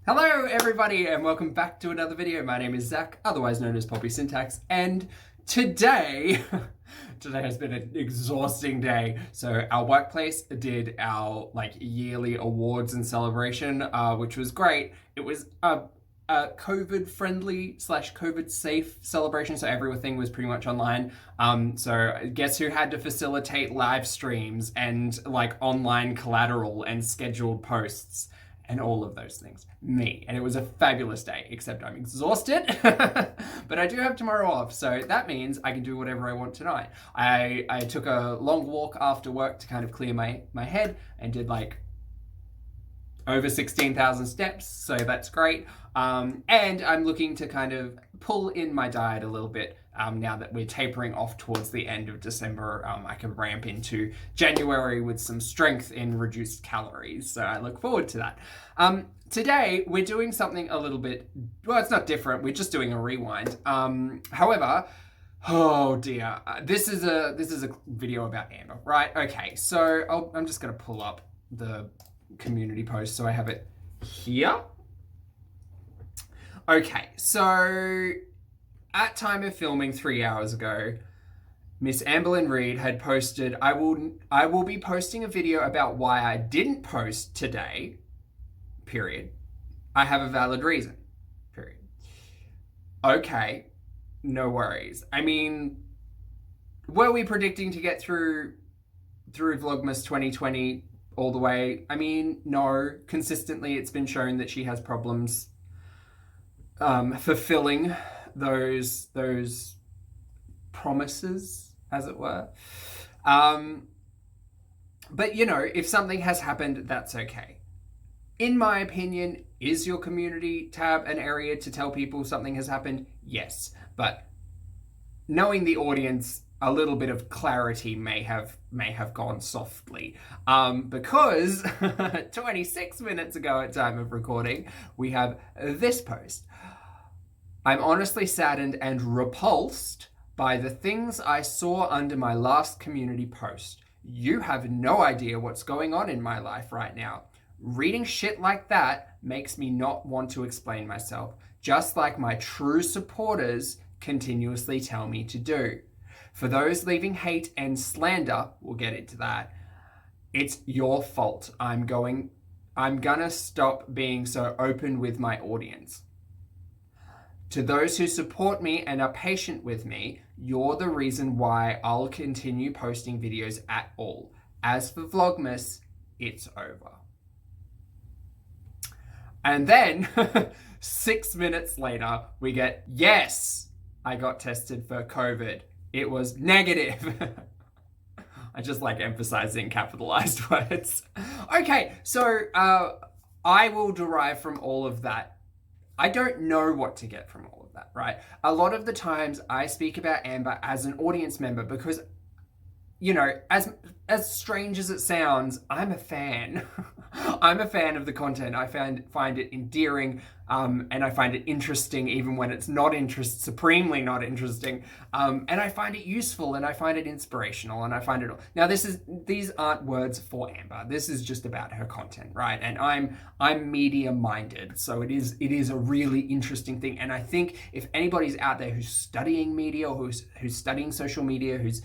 Hello everybody and welcome back to another video. My name is Zach, otherwise known as Pulpy Syntax, and today has been an exhausting day. So our workplace did our yearly awards and celebration, which was great. It was a COVID friendly / COVID safe celebration, so everything was pretty much online. So guess who had to facilitate live streams and online collateral and scheduled posts and all of those things? Me. And it was a fabulous day, except I'm exhausted. But I do have tomorrow off, so that means I can do whatever I want tonight. I took a long walk after work to kind of clear my head and did over 16,000 steps, so that's great. And I'm looking to kind of pull in my diet a little bit now that we're tapering off towards the end of December. I can ramp into January with some strength in reduced calories, so I look forward to that. Today, we're doing something a little bit, well, it's not different, we're just doing a rewind. However, oh dear, this is a video about Amber, right? Okay, so I'm just gonna pull up the community post so I have it here. Okay, so at time of filming 3 hours ago, Miss Amberlynn Reid had posted, I will be posting a video about why I didn't post today, period. I have a valid reason, period. Okay, no worries. I mean, were we predicting to get through Vlogmas 2020 all the way? I mean, no. Consistently, it's been shown that she has problems fulfilling those promises, as it were. But you know, if something has happened, that's okay. In my opinion, is your community tab an area to tell people something has happened? Yes, but knowing the audience, a little bit of clarity may have gone softly, because 26 minutes ago at time of recording, we have this post. I'm honestly saddened and repulsed by the things I saw under my last community post. You have no idea what's going on in my life right now. Reading shit like that makes me not want to explain myself, just like my true supporters continuously tell me to do. For those leaving hate and slander, we'll get into that, it's your fault. I'm gonna stop being so open with my audience. To those who support me and are patient with me, you're the reason why I'll continue posting videos at all. As for Vlogmas, it's over. And then 6 minutes later, we get, yes, I got tested for COVID. It was negative. I just like emphasizing capitalized words. Okay, so I will derive from all of that. I don't know what to get from all of that, right? A lot of the times I speak about Amber as an audience member because, you know, as strange as it sounds, I'm a fan. I'm a fan of the content. I find it endearing, and I find it interesting even when it's not supremely not interesting. And I find it useful, and I find it inspirational, and I find it all. Now these aren't words for Amber. This is just about her content, right? And I'm media minded, so it is a really interesting thing. And I think if anybody's out there who's studying media or who's studying social media, who's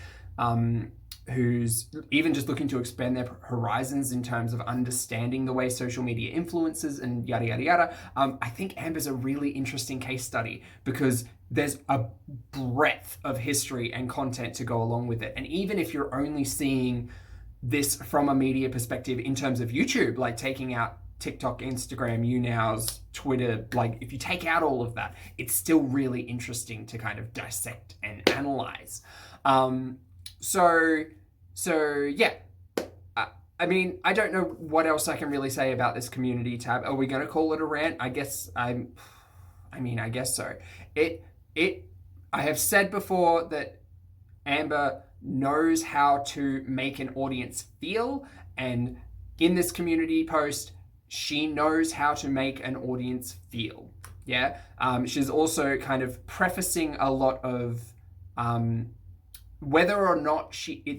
even just looking to expand their horizons in terms of understanding the way social media influences and yada, yada, yada, I think Amber's a really interesting case study because there's a breadth of history and content to go along with it. And even if you're only seeing this from a media perspective in terms of YouTube, like taking out TikTok, Instagram, YouNows, Twitter, if you take out all of that, it's still really interesting to kind of dissect and analyze. So yeah, I mean, I don't know what else I can really say about this community tab. Are we going to call it a rant? I guess I guess so. I have said before that Amber knows how to make an audience feel, and in this community post, she knows how to make an audience feel. Yeah. She's also kind of prefacing a lot of whether or not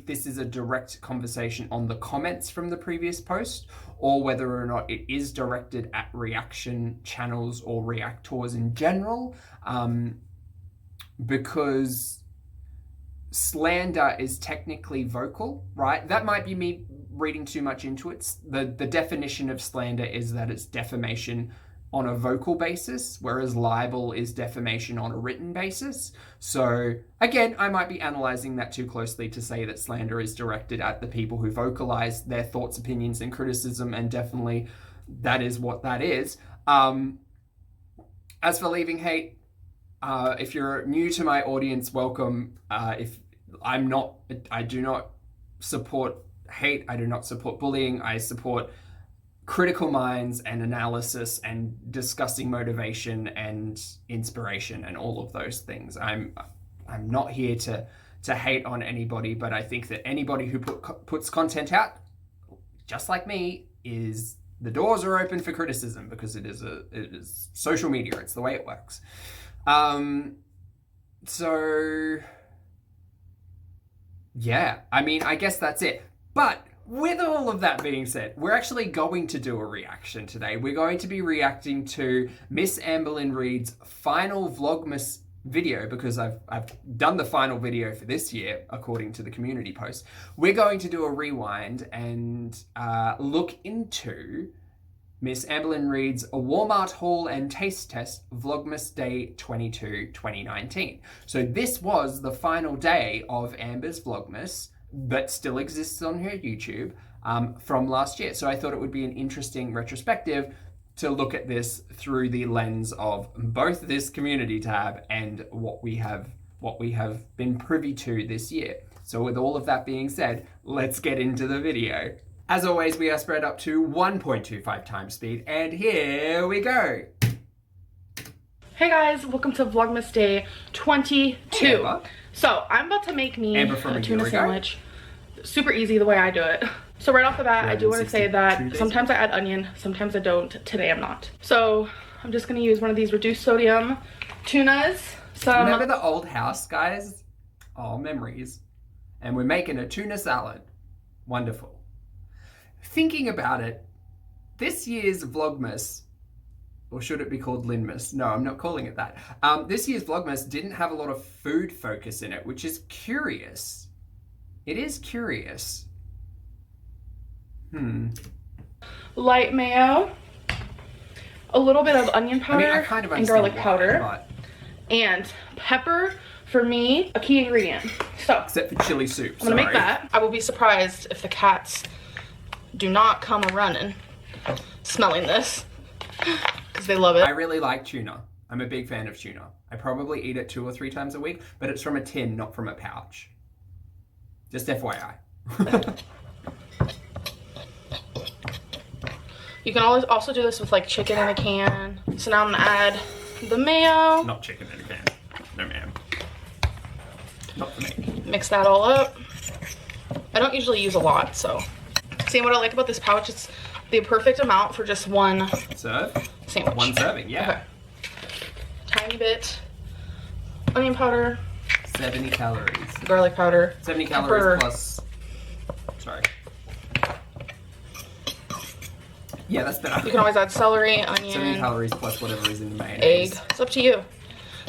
this is a direct conversation on the comments from the previous post, or whether or not it is directed at reaction channels or reactors in general, because slander is technically vocal, right? That might be me reading too much into it. The definition of slander is that it's defamation on a vocal basis, whereas libel is defamation on a written basis. So again, I might be analyzing that too closely to say that slander is directed at the people who vocalize their thoughts, opinions, and criticism, and definitely that is what that is. As for leaving hate, if you're new to my audience, welcome. If I do not support hate, I do not support bullying, I support critical minds and analysis and discussing motivation and inspiration and all of those things. I'm not here to hate on anybody, but I think that anybody who puts content out, just like me, is the doors are open for criticism, because it is social media. It's the way it works. So yeah, I mean, I guess that's it. But with all of that being said, we're actually going to do a reaction today. We're going to be reacting to Miss Amberlynn Reid's final Vlogmas video, because I've done the final video for this year, according to the community post. We're going to do a rewind and look into Miss Amberlynn Reid's Walmart haul and taste test Vlogmas Day 22, 2019. So this was the final day of Amber's Vlogmas, that still exists on her YouTube, from last year. So I thought it would be an interesting retrospective to look at this through the lens of both this community tab and what we have been privy to this year. So with all of that being said, let's get into the video. As always, we are spread up to 1.25 times speed, and here we go. Hey guys, welcome to Vlogmas Day 22. Hey, so I'm about to make me a tuna sandwich. Super easy the way I do it. So right off the bat, I do want to say that sometimes I add onion, sometimes I don't. Today I'm not. So I'm just going to use one of these reduced sodium tunas. Remember the old house, guys? Oh, memories. And we're making a tuna salad. Wonderful. Thinking about it, this year's Vlogmas, or should it be called Linmas? No, I'm not calling it that. This year's Vlogmas didn't have a lot of food focus in it, which is curious. It is curious. Light mayo, a little bit of onion powder, and garlic powder, and pepper. For me, a key ingredient. So, except for chili soup. I'm gonna make that. I will be surprised if the cats do not come running smelling this, because they love it. I really like tuna. I'm a big fan of tuna. I probably eat it 2 or 3 times a week, but it's from a tin, not from a pouch. Just FYI. You can always also do this with like chicken in a can. So now I'm gonna add the mayo. Not chicken in a can. No ma'am. Not for me. Mix that all up. I don't usually use a lot, so. See, what I like about this pouch, it's the perfect amount for just one sandwich. One serving, yeah. Okay. Tiny bit onion powder. 70 calories. Garlic powder. 70 calories plus. Sorry. Yeah, that's better. You can always add celery, onion. 70 calories plus whatever is in the mayonnaise. Egg. It's up to you.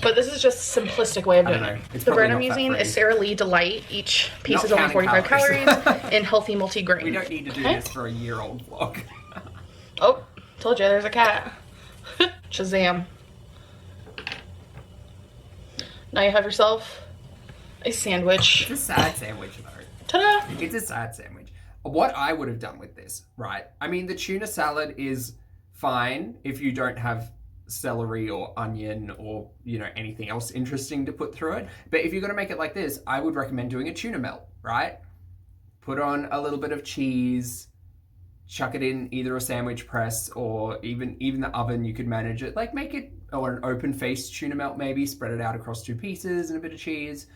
But this is just a simplistic way of doing it. The brand I'm using is Sara Lee Delight. Each piece is only 45 calories and healthy multi-grain. We don't need to do this for a year-old vlog. Oh, told you, there's a cat. Shazam. Now you have yourself a sandwich. It's a sad sandwich though. Ta-da! It's a sad sandwich. What I would have done with this, right? I mean, the tuna salad is fine if you don't have celery or onion or, you know, anything else interesting to put through it. But if you're going to make it like this, I would recommend doing a tuna melt, right? Put on a little bit of cheese, chuck it in either a sandwich press or even the oven. You could manage it, like make it, or an open faced tuna melt maybe, spread it out across 2 pieces and a bit of cheese.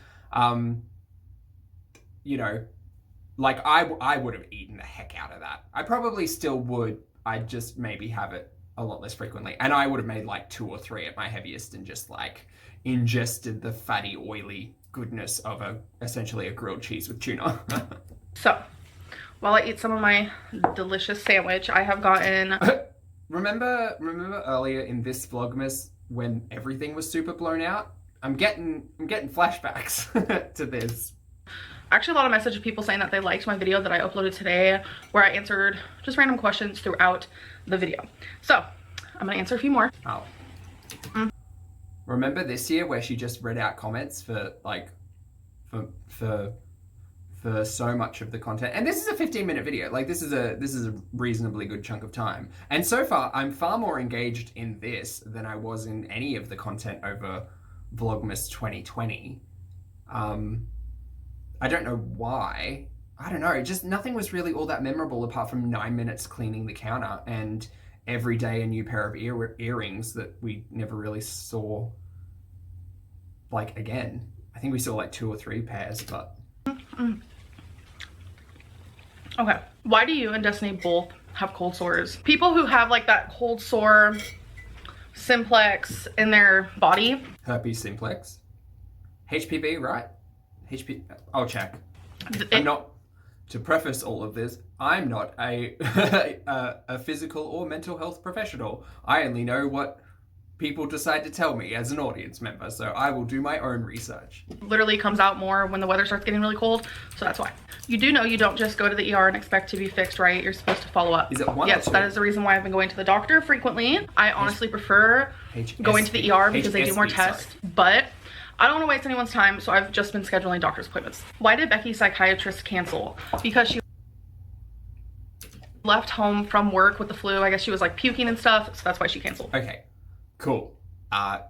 You know, like I would have eaten the heck out of that. I probably still would. I'd just maybe have it a lot less frequently. And I would have made like 2 or 3 at my heaviest and just like ingested the fatty, oily goodness of essentially a grilled cheese with tuna. So, while I eat some of my delicious sandwich, I have gotten... Remember earlier in this Vlogmas when everything was super blown out? I'm getting flashbacks to this. Actually, a lot of messages of people saying that they liked my video that I uploaded today where I answered just random questions throughout the video. So, I'm gonna answer a few more. Oh. Remember this year where she just read out comments for like, for so much of the content? And this is a 15-minute video. Like this is a reasonably good chunk of time. And so far, I'm far more engaged in this than I was in any of the content over Vlogmas 2020. I don't know why. I don't know. Just nothing was really all that memorable apart from 9 minutes cleaning the counter and every day a new pair of earrings that we never really saw like again. I think we saw like 2 or 3 pairs, but... Okay. Why do you and Destiny both have cold sores? People who have like that cold sore simplex in their body. Herpes simplex. HPV, right? I'll check. I'm not, to preface all of this, I'm not a physical or mental health professional. I only know what people decide to tell me as an audience member, so I will do my own research. Literally comes out more when the weather starts getting really cold, so that's why. You do know you don't just go to the ER and expect to be fixed, right? You're supposed to follow up. Is it 1 Yes, or 2? that is the reason why I've been going to the doctor frequently. I honestly prefer going to the ER because they do more tests, but I don't want to waste anyone's time, so I've just been scheduling doctor's appointments. Why did Becky's psychiatrist cancel? Because she left home from work with the flu. I guess she was like puking and stuff, so that's why she canceled. Okay, cool.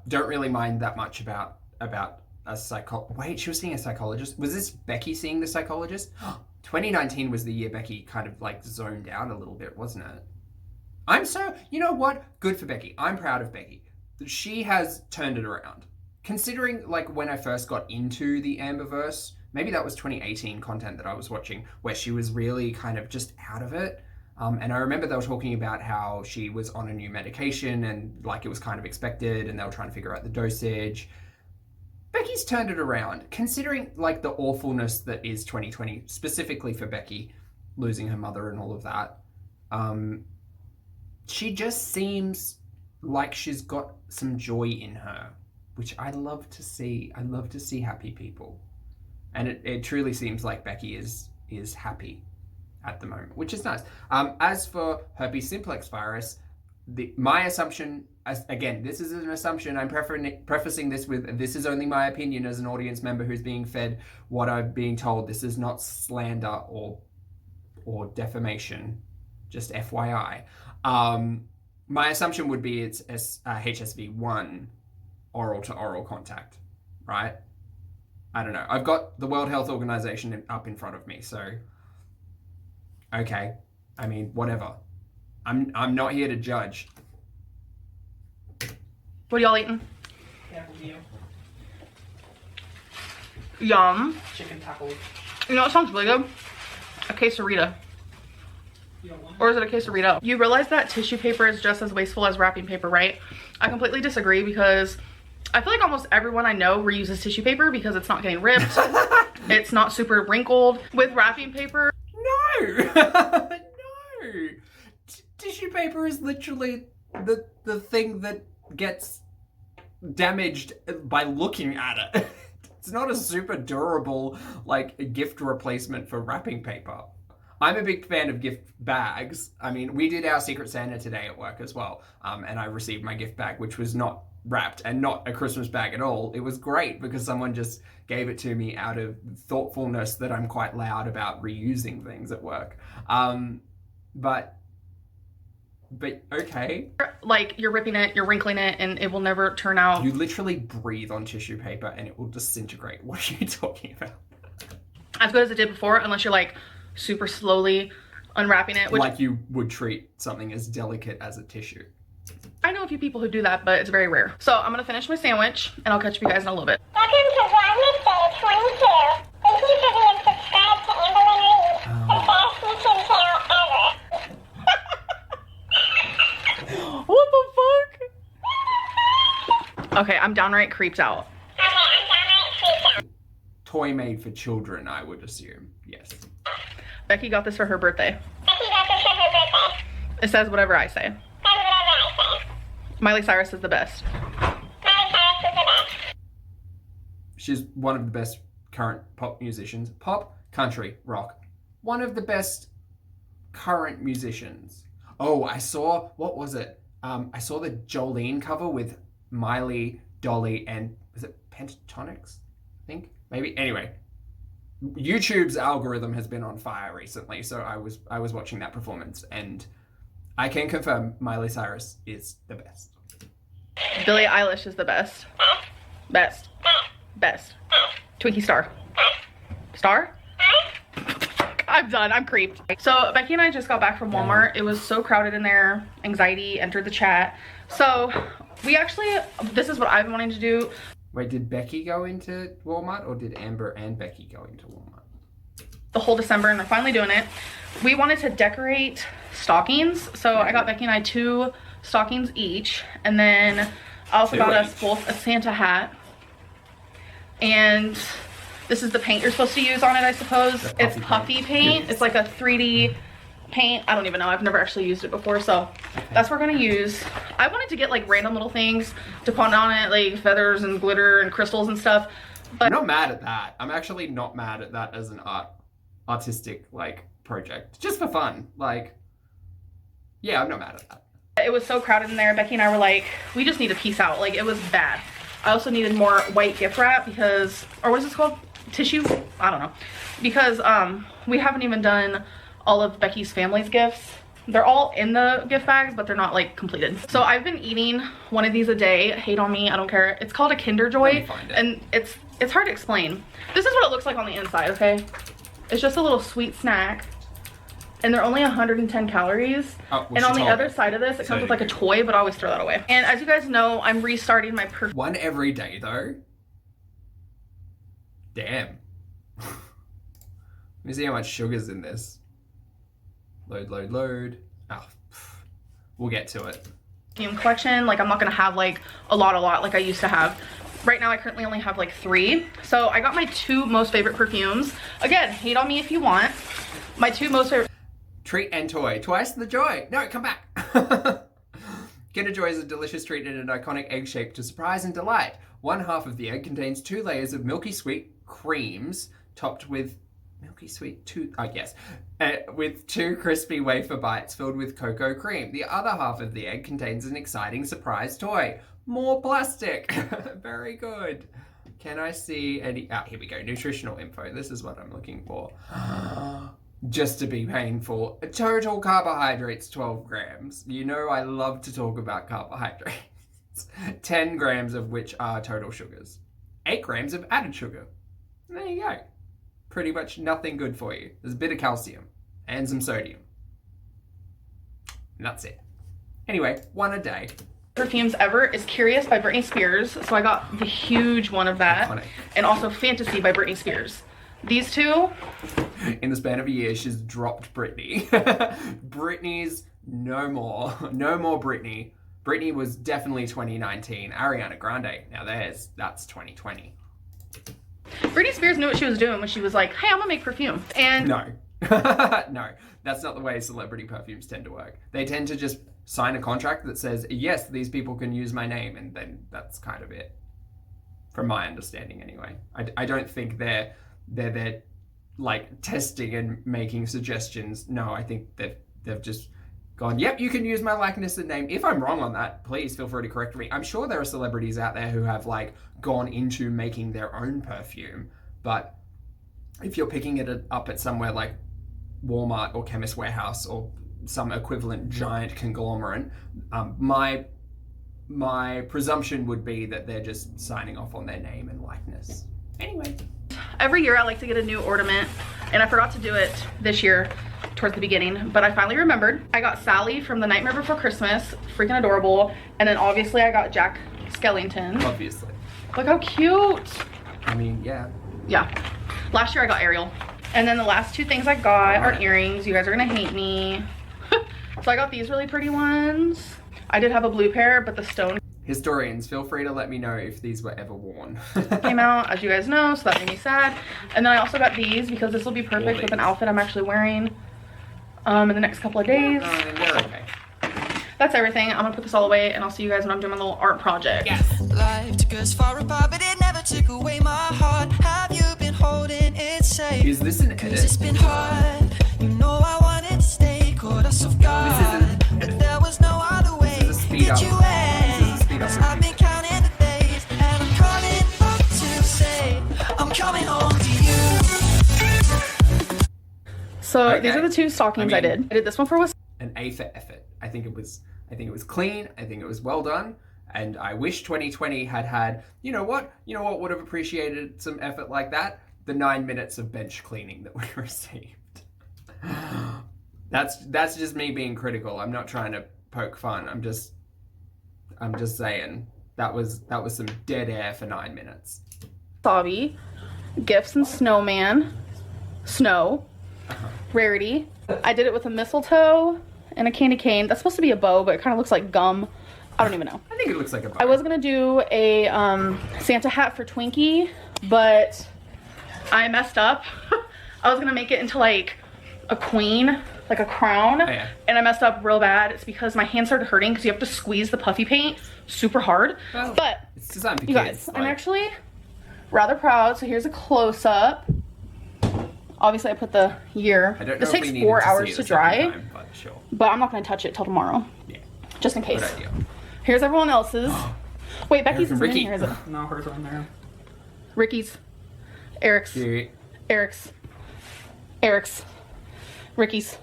Don't really mind that much about a wait, she was seeing a psychologist. Was this Becky seeing the psychologist? 2019 was the year Becky kind of like zoned out a little bit, wasn't it? You know what? Good for Becky. I'm proud of Becky. She has turned it around. Considering like when I first got into the Amberverse, maybe that was 2018 content that I was watching where she was really kind of just out of it. And I remember they were talking about how she was on a new medication and like it was kind of expected and they were trying to figure out the dosage. Becky's turned it around. Considering like the awfulness that is 2020, specifically for Becky, losing her mother and all of that, she just seems like she's got some joy in her, which I love to see. I love to see happy people. And it truly seems like Becky is happy at the moment, which is nice. As for herpes simplex virus, my assumption, again, this is an assumption, I'm prefacing this with, this is only my opinion as an audience member who's being fed what I'm being told. This is not slander or defamation, just FYI. My assumption would be it's HSV1 oral to oral contact, right? I don't know. I've got the World Health Organization up in front of me, so okay. I mean, whatever. I'm not here to judge. What are y'all eating? Pay-per-view. Yum. Chicken tacos. You know what sounds really good? A quesarito. Or is it a quesarito? You realize that tissue paper is just as wasteful as wrapping paper, right? I completely disagree because I feel like almost everyone I know reuses tissue paper because it's not getting ripped. It's not super wrinkled. With wrapping paper, no. No. Tissue paper is literally the thing that gets damaged by looking at it. It's not a super durable like gift replacement for wrapping paper. I'm a big fan of gift bags. I mean, we did our Secret Santa today at work as well, and I received my gift bag, which was not wrapped and not a Christmas bag at all. It was great because someone just gave it to me out of thoughtfulness that I'm quite loud about reusing things at work. But okay. like you're ripping it, you're wrinkling it, and it will never turn out. You literally breathe on tissue paper and it will disintegrate. What are you talking about? As good as it did before, unless you're like super slowly unwrapping it. Which, like you would treat something as delicate as a tissue. I know a few people who do that, but it's very rare. So I'm gonna finish my sandwich and I'll catch you guys in a little bit. Welcome to Vlogmas Day 22. Thank you for being subscribed to Amberlynn Reid, the best YouTube channel ever. Woo! Okay, I'm downright creeped out. Okay, I'm downright creeped out. Toy made for children, I would assume. Yes. Becky got this for her birthday. Becky got this for her birthday. It says whatever I say. Says whatever I say. Miley Cyrus is the best. Miley Cyrus is the best. She's one of the best current pop musicians. Pop, country, rock. One of the best current musicians. Oh, I saw, what was it? I saw the Jolene cover with Miley, Dolly, and was it Pentatonics? I think, maybe. Anyway, YouTube's algorithm has been on fire recently, so I was watching that performance, and I can confirm Miley Cyrus is the best. Billie Eilish is the best. Best. Best. Twinkie Star. Star? I'm done. I'm creeped. So Becky and I just got back from Walmart. It was so crowded in there. Anxiety entered the chat. So we actually, this is what I've been wanting to do. Wait, did Becky go into Walmart, or did Amber and Becky go into Walmart? The whole December, and they're finally doing it. We wanted to decorate stockings. So I got Becky and I 2 stockings each. And then I also got us both a Santa hat. And this is the paint you're supposed to use on it, I suppose. It's puffy paint. It's like a 3D paint. I don't even know. I've never actually used it before, so that's what we're gonna use. I wanted to get like random little things to put on it, like feathers and glitter and crystals and stuff. But I'm not mad at that. I'm actually not mad at that as an artistic like project. Just for fun. Like, yeah, I'm not mad at that. It was so crowded in there. Becky and I were like, we just need to peace out. Like, it was bad. I also needed more white gift wrap because, or what is this called? Tissue? I don't know. Because we haven't even done all of Becky's family's gifts. They're all in the gift bags, but they're not like completed. So I've been eating one of these a day. Hate on me, I don't care. It's called a Kinder Joy, and it's hard to explain. This is what it looks like on the inside, okay? It's just a little sweet snack, and they're only 110 calories. Oh, and on the other side of this, it comes with like a toy, but I always throw that away. And as you guys know, I'm restarting my one every day though. Damn. Let me see how much sugar's in this. Load, load, load. Oh, we'll get to it. Perfume collection. Like, I'm not gonna have like a lot like I used to have. Right now I currently only have like 3. So I got my 2 most favorite perfumes. Again, hate on me if you want. My 2 most favorite. Treat and toy. Twice the joy. No, come back. Kinder Joy is a delicious treat in an iconic egg shape to surprise and delight. One half of the egg contains 2 layers of milky sweet creams topped with milky sweet with 2 crispy wafer bites filled with cocoa cream. The other half of the egg contains an exciting surprise toy. More plastic. Very good. Can I see any? Here we go. Nutritional info. This is what I'm looking for. Just to be painful. Total carbohydrates, 12 grams. You know I love to talk about carbohydrates. 10 grams of which are total sugars. 8 grams of added sugar. There you go. Pretty much nothing good for you. There's a bit of calcium and some sodium. And that's it. Anyway, 1 a day. Perfumes ever is Curious by Britney Spears. So I got the huge one of that. Iconic. And also Fantasy by Britney Spears. These 2. In the span of a year, she's dropped Britney. Britney's no more. No more Britney. Britney was definitely 2019. Ariana Grande, now that's 2020. Britney Spears knew what she was doing when she was like, hey, I'm gonna make perfume. And no. No, that's not the way celebrity perfumes tend to work. They tend to just sign a contract that says, yes, these people can use my name, and then that's kind of it. From my understanding anyway. I don't think they're like testing and making suggestions. No, I think they've just gone, yep, you can use my likeness and name. If I'm wrong on that, please feel free to correct me. I'm sure there are celebrities out there who have like gone into making their own perfume, but if you're picking it up at somewhere like Walmart or Chemist Warehouse or some equivalent giant conglomerate, my presumption would be that they're just signing off on their name and likeness. Anyway. Every year I like to get a new ornament, and I forgot to do it this year towards the beginning, but I finally remembered. I got Sally from The Nightmare Before Christmas, freaking adorable, and then obviously I got Jack Skellington. Obviously. Look how cute. I mean, yeah. Yeah. Last year I got Ariel. And then the last 2 things I got are earrings. You guys are gonna hate me. So I got these really pretty ones. I did have a blue pair, but the stone. Historians, feel free to let me know if these were ever worn. Came out, as you guys know, so that made me sad. And then I also got these because this will be perfect with an outfit I'm actually wearing in the next couple of days. They're okay. That's everything. I'm gonna put this all away, and I'll see you guys when I'm doing my little art project. Yes. Life took us far apart, but it never took away my heart. Have you been holding it safe? Is this an edit? 'Cause it's been hard. You know I wanted to stay, caught us off guard. This is an edit. But there was no other way. This is a speed up. Did you This is a speed up. I've been counting the days, and I'm calling up to say I'm coming home to you. So Okay. these are the two stockings I did. I did this one for An A for effort. I think it was clean. I think it was well done. And I wish 2020 had, you know what would have appreciated some effort like that? The 9 minutes of bench cleaning that we received. That's just me being critical. I'm not trying to poke fun. I'm just saying that was some dead air for 9 minutes. Wasabi, Gifts and Snowman, Snow, Rarity. I did it with a mistletoe and a candy cane. That's supposed to be a bow, but it kind of looks like gum. I don't even know. I think it looks like a bow. I was gonna do a Santa hat for Twinkie, but I messed up. I was gonna make it into like a queen, like a crown, yeah. and I messed up real bad. It's because my hand started hurting because you have to squeeze the puffy paint super hard. Well, but it's designed for you kids. guys, I'm actually rather proud. So here's a close-up. Obviously, I put the year. I don't know This if takes we needed 4 to hours see to it a second dry, time, but sure. but I'm not gonna touch it till tomorrow, Yeah. just in case. Good idea. Here's everyone else's. Wait, Becky's isn't in Ricky. here, is it? No, hers on there. Ricky's, Eric's, Cute. Eric's, Ricky's.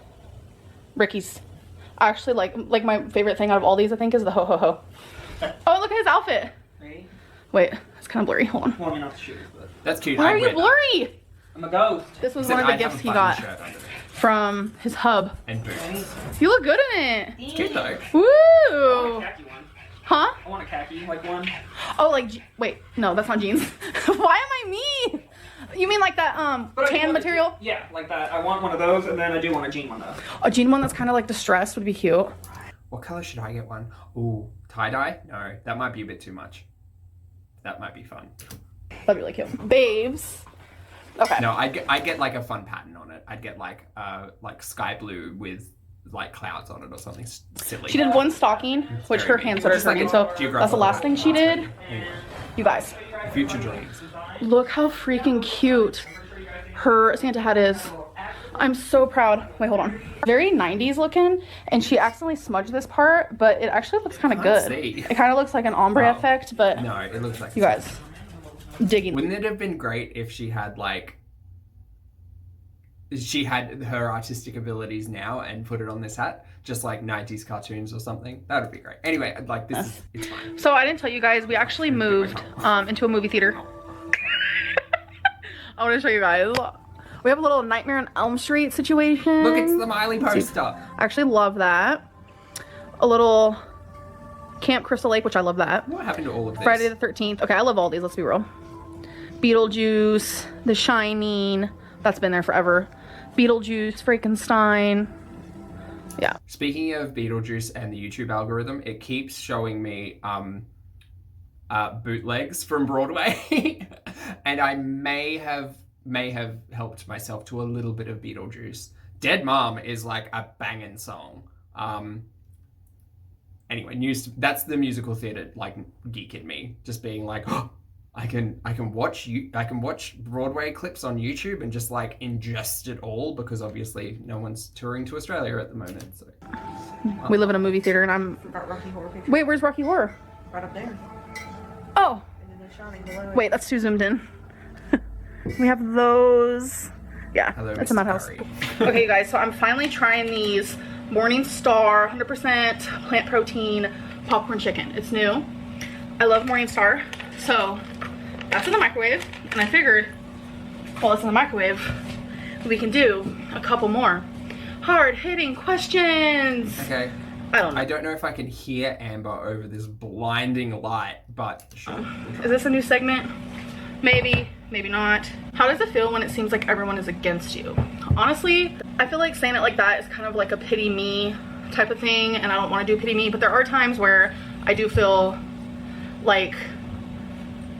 I actually like my favorite thing out of all these, I think, is the ho ho ho. Oh, look at his outfit. Right? Wait, it's kind of blurry. Hold on. Well, I mean, not the shoes, but That's cute. Why I'd are you wear that. blurry? I'm a ghost. This was Said one of the I'd have gifts a he button got shirt under it. from his hub. And boots. You look good in it. It's cute though. I want Woo! a khaki one. Huh? I want a khaki, like one. Oh, like, wait, no, that's not jeans. Why am I mean? You mean like that But I do tan want material? Yeah, like that. I want one of those, and then I do want a jean one though. A jean one that's kind of like distressed would be cute. What color should I get one? Ooh, tie-dye? No, that might be a bit too much. That might be fun. That'd be really cute. Babes. Okay. No, I'd get like a fun pattern on it. I'd get like sky blue with like clouds on it or something silly. She did one stocking, which her hand started Just like hurting, a so that's the geographical last thing she did. Anyway, You guys, future dreams. look how freaking cute her Santa hat is. I'm so proud. Wait, hold on. Very 90s looking, and she accidentally smudged this part, but it actually looks kind of Can't good. see. It kind of looks like an ombre Oh. effect, but No, it looks like you guys, digging. Wouldn't it have been great if she had her artistic abilities now and put it on this hat, just like 90s cartoons or something? That would be great. Anyway, like this is, it's fine. So I didn't tell you guys, we actually moved into a movie theater. I want to show you guys. We have a little Nightmare on Elm Street situation. Look, it's the Miley poster. I actually love that. A little Camp Crystal Lake, which I love that. What happened to all of this? Friday the 13th. Okay, I love all these, let's be real. Beetlejuice, The Shining, that's been there forever. Beetlejuice, Frankenstein. Yeah. Speaking of Beetlejuice and the YouTube algorithm, it keeps showing me bootlegs from Broadway, and I may have helped myself to a little bit of Beetlejuice. Dead Mom is like a banging song. Anyway, that's the musical theater like geek in me, just being like, oh, I can watch Broadway clips on YouTube and just like ingest it all, because obviously no one's touring to Australia at the moment. So We live in a movie theater and I'm... Got Rocky Horror Picture Wait, where's Rocky Horror? right up there. Oh, And then The Shining below. wait, that's too zoomed in. We have those. Yeah, hello, it's a Mr. madhouse. Curry. Okay, guys, so I'm finally trying these Morning Star 100% plant protein popcorn chicken. It's new. I love Morning Star. So that's in the microwave, and I figured while it's in the microwave, we can do a couple more hard-hitting questions. Okay. I don't know if I can hear Amber over this blinding light, but sure. Is this a new segment? Maybe, maybe not. How does it feel when it seems like everyone is against you? Honestly, I feel like saying it like that is kind of like a pity me type of thing, and I don't want to do pity me, but there are times where I do feel like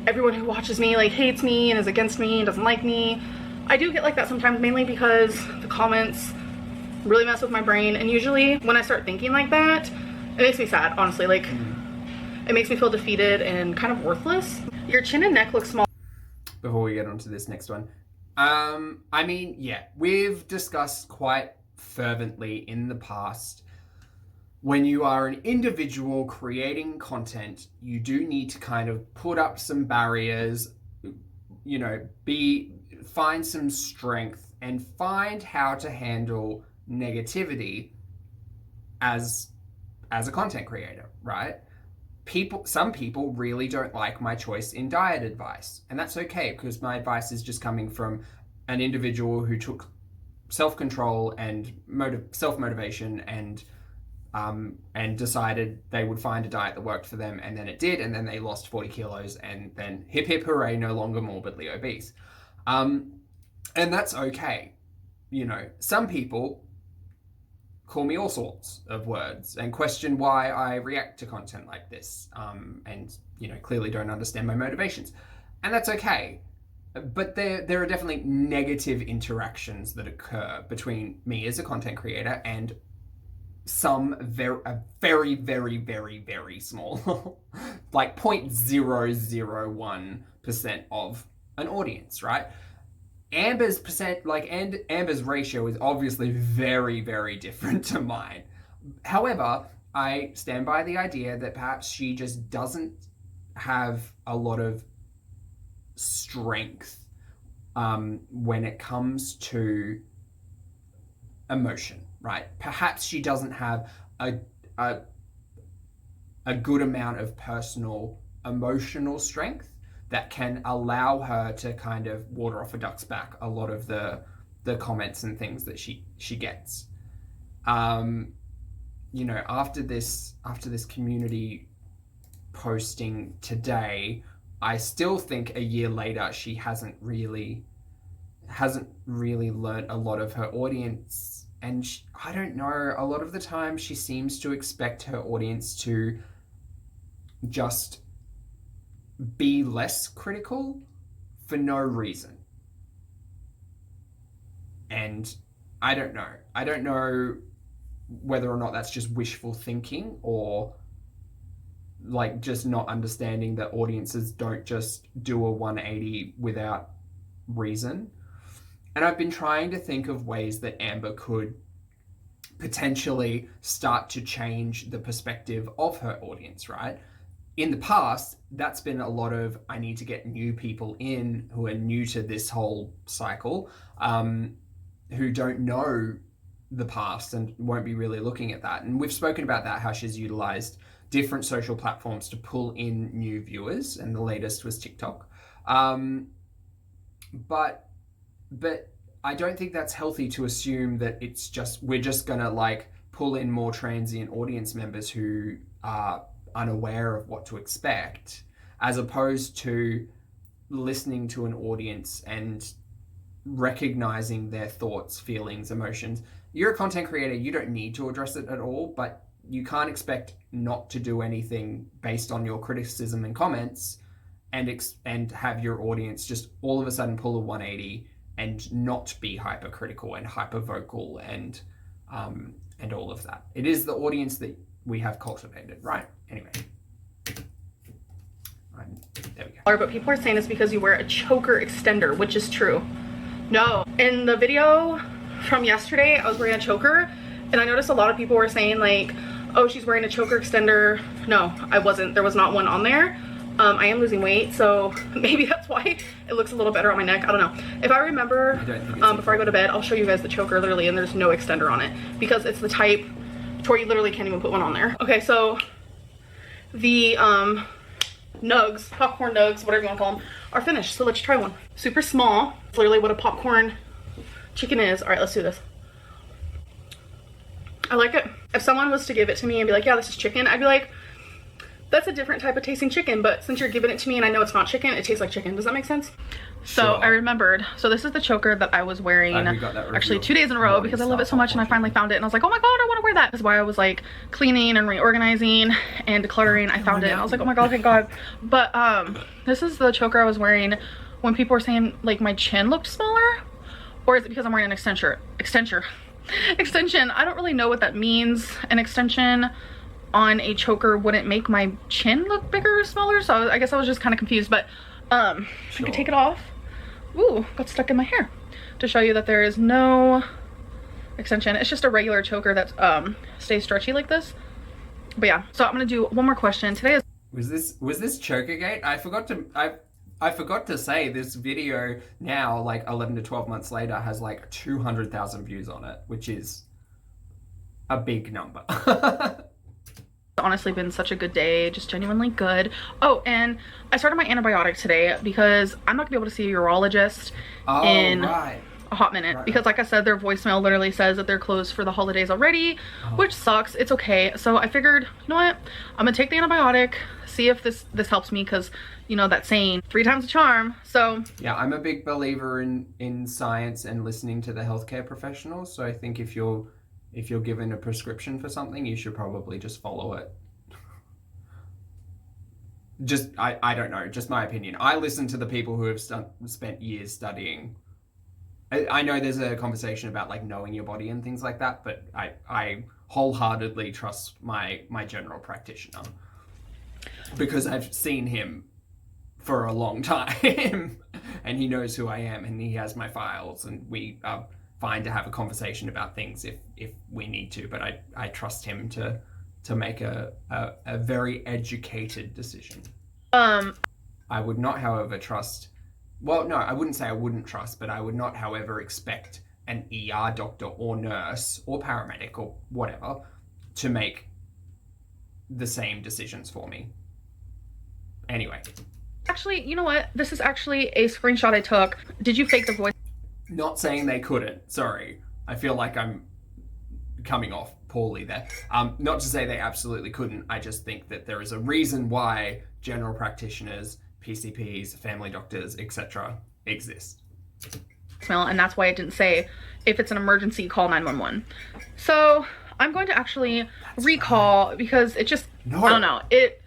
everyone who watches me like hates me and is against me and doesn't like me. I do get like that sometimes, mainly because the comments really mess with my brain, and usually when I start thinking like that, it makes me sad, honestly. Like, it makes me feel defeated and kind of worthless. Your chin and neck look small. Before we get on to this next one, I mean, yeah, we've discussed quite fervently in the past, when you are an individual creating content, you do need to kind of put up some barriers, you know, find some strength and find how to handle negativity as a content creator, right? Some people really don't like my choice in diet advice, and that's okay, because my advice is just coming from an individual who took self-control and self-motivation and decided they would find a diet that worked for them, and then it did, and then they lost 40 kilos, and then hip hip hooray, no longer morbidly obese. And that's okay. You know, some people call me all sorts of words and question why I react to content like this, and, you know, clearly don't understand my motivations. And that's okay. But there are definitely negative interactions that occur between me as a content creator and some very, very, very, very small, like 0.001% of an audience, right? Amber's ratio is obviously very, very different to mine. However, I stand by the idea that perhaps she just doesn't have a lot of strength when it comes to emotion, right? Perhaps she doesn't have a good amount of personal emotional strength that can allow her to kind of water off a duck's back a lot of the comments and things that she gets. You know, after this community posting today, I still think a year later she hasn't really learnt a lot of her audience, and I don't know, a lot of the time she seems to expect her audience to just be less critical for no reason. And I don't know whether or not that's just wishful thinking, or like just not understanding that audiences don't just do a 180 without reason. And I've been trying to think of ways that Amber could potentially start to change the perspective of her audience, right? In the past, that's been a lot of, I need to get new people in who are new to this whole cycle, who don't know the past and won't be really looking at that. And we've spoken about that, how she's utilized different social platforms to pull in new viewers, and the latest was TikTok. But I don't think that's healthy to assume that we're just gonna like pull in more transient audience members who are unaware of what to expect, as opposed to listening to an audience and recognizing their thoughts, feelings, emotions. You're a content creator, you don't need to address it at all, but you can't expect not to do anything based on your criticism and comments and have your audience just all of a sudden pull a 180 and not be hypercritical and hypervocal and all of that. It is the audience that we have cultivated, right? Anyway. There we go. But people are saying it's because you wear a choker extender, which is true. No. In the video from yesterday, I was wearing a choker, and I noticed a lot of people were saying like, oh, she's wearing a choker extender. No, I wasn't. There was not one on there. I am losing weight, so maybe that's why it looks a little better on my neck. I don't know. If I remember, before I go to bed, I'll show you guys the choker literally, and there's no extender on it because it's the type where you literally can't even put one on there. Okay, so the nugs, popcorn nugs, whatever you want to call them, are finished. So let's try one. Super small. It's literally what a popcorn chicken is. All right, let's do this. I like it. If someone was to give it to me and be like, yeah, this is chicken, I'd be like, that's a different type of tasting chicken, but since you're giving it to me and I know it's not chicken, it tastes like chicken. Does that make sense? So Sure. I remembered. So this is the choker that I was wearing actually 2 days in a row because I love it so much, and I finally found it and I was like, oh my god, I want to wear that. That's why I was like cleaning and reorganizing and decluttering. I found it and I was like, oh my god, thank god. But this is the choker I was wearing when people were saying like my chin looked smaller, or is it because I'm wearing an extension? I don't really know what that means. An extension on a choker wouldn't make my chin look bigger or smaller, so I guess I was just kind of confused. But I could take it off. Ooh, got stuck in my hair. To show you that there is no extension. It's just a regular choker that stays stretchy like this. But yeah, so I'm gonna do one more question. Today is was this Chokergate? I forgot to say this video now, like 11 to 12 months later, has like 200,000 views on it, which is a big number. honestly been such a good day, just genuinely good. Oh, and I started my antibiotic today because I'm not gonna be able to see a urologist in a hot minute because like I said, their voicemail literally says that they're closed for the holidays already, which sucks. It's okay. So I figured, you know what, I'm gonna take the antibiotic, see if this helps me, because you know that saying, 3 times a charm. So yeah, I'm a big believer in science and listening to the healthcare professionals. So I think if you're given a prescription for something, you should probably just follow it. Just, I don't know, just my opinion. I listen to the people who have spent years studying. I know there's a conversation about like knowing your body and things like that, but I wholeheartedly trust my general practitioner because I've seen him for a long time and he knows who I am and he has my files, and we are fine to have a conversation about things if we need to, but I trust him to make a very educated decision. I would not, however, trust, well, no, I wouldn't say I wouldn't trust, but I would not, however, expect an ER doctor or nurse or paramedic or whatever to make the same decisions for me. Anyway. Actually, you know what? This is actually a screenshot I took. Did you fake the voice? Not saying they couldn't, sorry. I feel like I'm coming off poorly there. Not to say they absolutely couldn't, I just think that there is a reason why general practitioners, PCPs, family doctors, etc. exist. And that's why it didn't say if it's an emergency, call 911. So I'm going to actually recall because it just, I don't know, it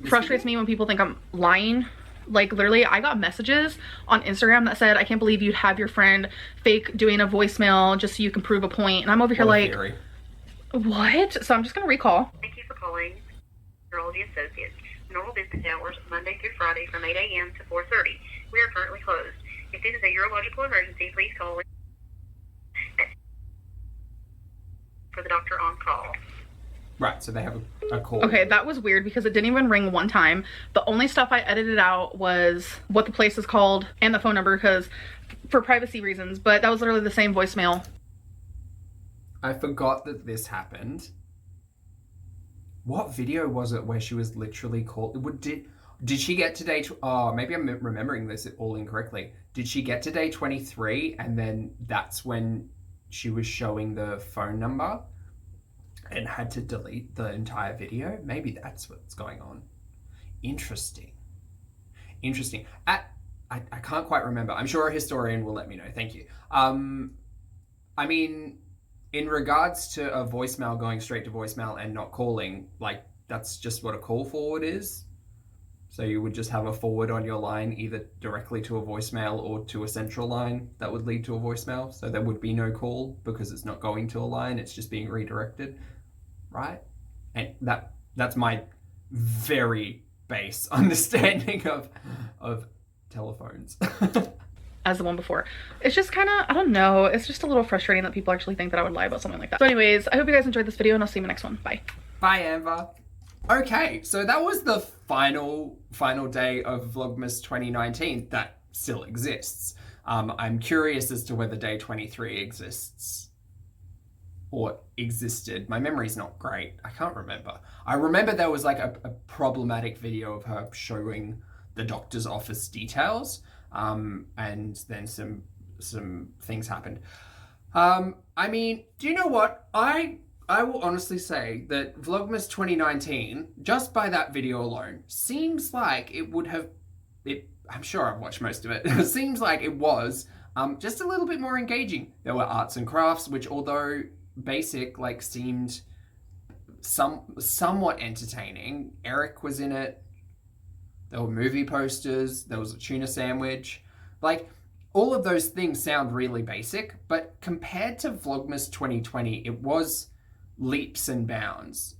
frustrates me when people think I'm lying. Like literally, I got messages on Instagram that said, I can't believe you'd have your friend fake doing a voicemail just so you can prove a point. And I'm over here like, what? So I'm just gonna recall. Thank you for calling Urology Associates. Normal business hours, Monday through Friday from 8 a.m. to 4:30. We are currently closed. If this is a urological emergency, please call for the doctor on call. Right, so they have a call. Okay, that was weird because it didn't even ring one time. The only stuff I edited out was what the place is called and the phone number because for privacy reasons, but that was literally the same voicemail. I forgot that this happened. What video was it where she was literally called? Did she get to day... Oh, maybe I'm remembering this all incorrectly. Did she get to day 23 and then that's when she was showing the phone number and had to delete the entire video? Maybe that's what's going on. Interesting. I can't quite remember. I'm sure a historian will let me know. Thank you. I mean, in regards to a voicemail going straight to voicemail and not calling, like that's just what a call forward is. So you would just have a forward on your line either directly to a voicemail or to a central line that would lead to a voicemail. So there would be no call because it's not going to a line, it's just being redirected, right? And that's my very base understanding of telephones. As the one before. It's just kind of, I don't know, it's just a little frustrating that people actually think that I would lie about something like that. So anyways, I hope you guys enjoyed this video and I'll see you in the next one. Bye. Bye, Amber. Okay, so that was the final day of Vlogmas 2019 that still exists. I'm curious as to whether day 23 exists or existed. My memory's not great. I can't remember. I remember there was like a problematic video of her showing the doctor's office details, and then some things happened. I mean, do you know what? I I will honestly say that Vlogmas 2019, just by that video alone, seems like it would have, I'm sure I've watched most of it, it seems like it was just a little bit more engaging. There were arts and crafts, which although basic, like seemed somewhat entertaining. Eric was in it. There were movie posters. There was a tuna sandwich. Like, all of those things sound really basic, but compared to Vlogmas 2020, it was leaps and bounds.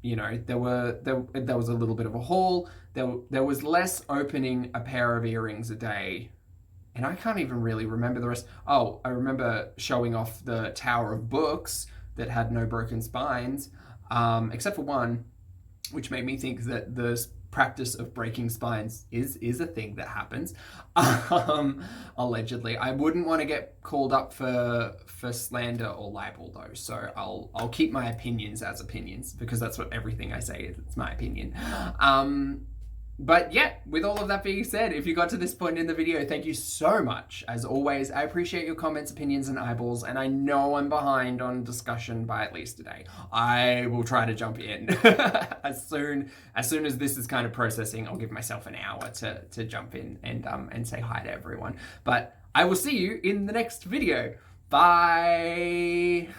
You know, there was a little bit of a haul. There was less opening a pair of earrings a day. And I can't even really remember the rest. Oh, I remember showing off the tower of books that had no broken spines, except for one, which made me think that the practice of breaking spines is a thing that happens, allegedly. I wouldn't want to get called up for slander or libel though, so I'll keep my opinions as opinions, because that's what everything I say is. It's my opinion. But yeah, with all of that being said, if you got to this point in the video, thank you so much. As always, I appreciate your comments, opinions, and eyeballs, and I know I'm behind on discussion by at least a day. I will try to jump in. as soon as this is kind of processing, I'll give myself an hour to jump in and say hi to everyone. But I will see you in the next video. Bye!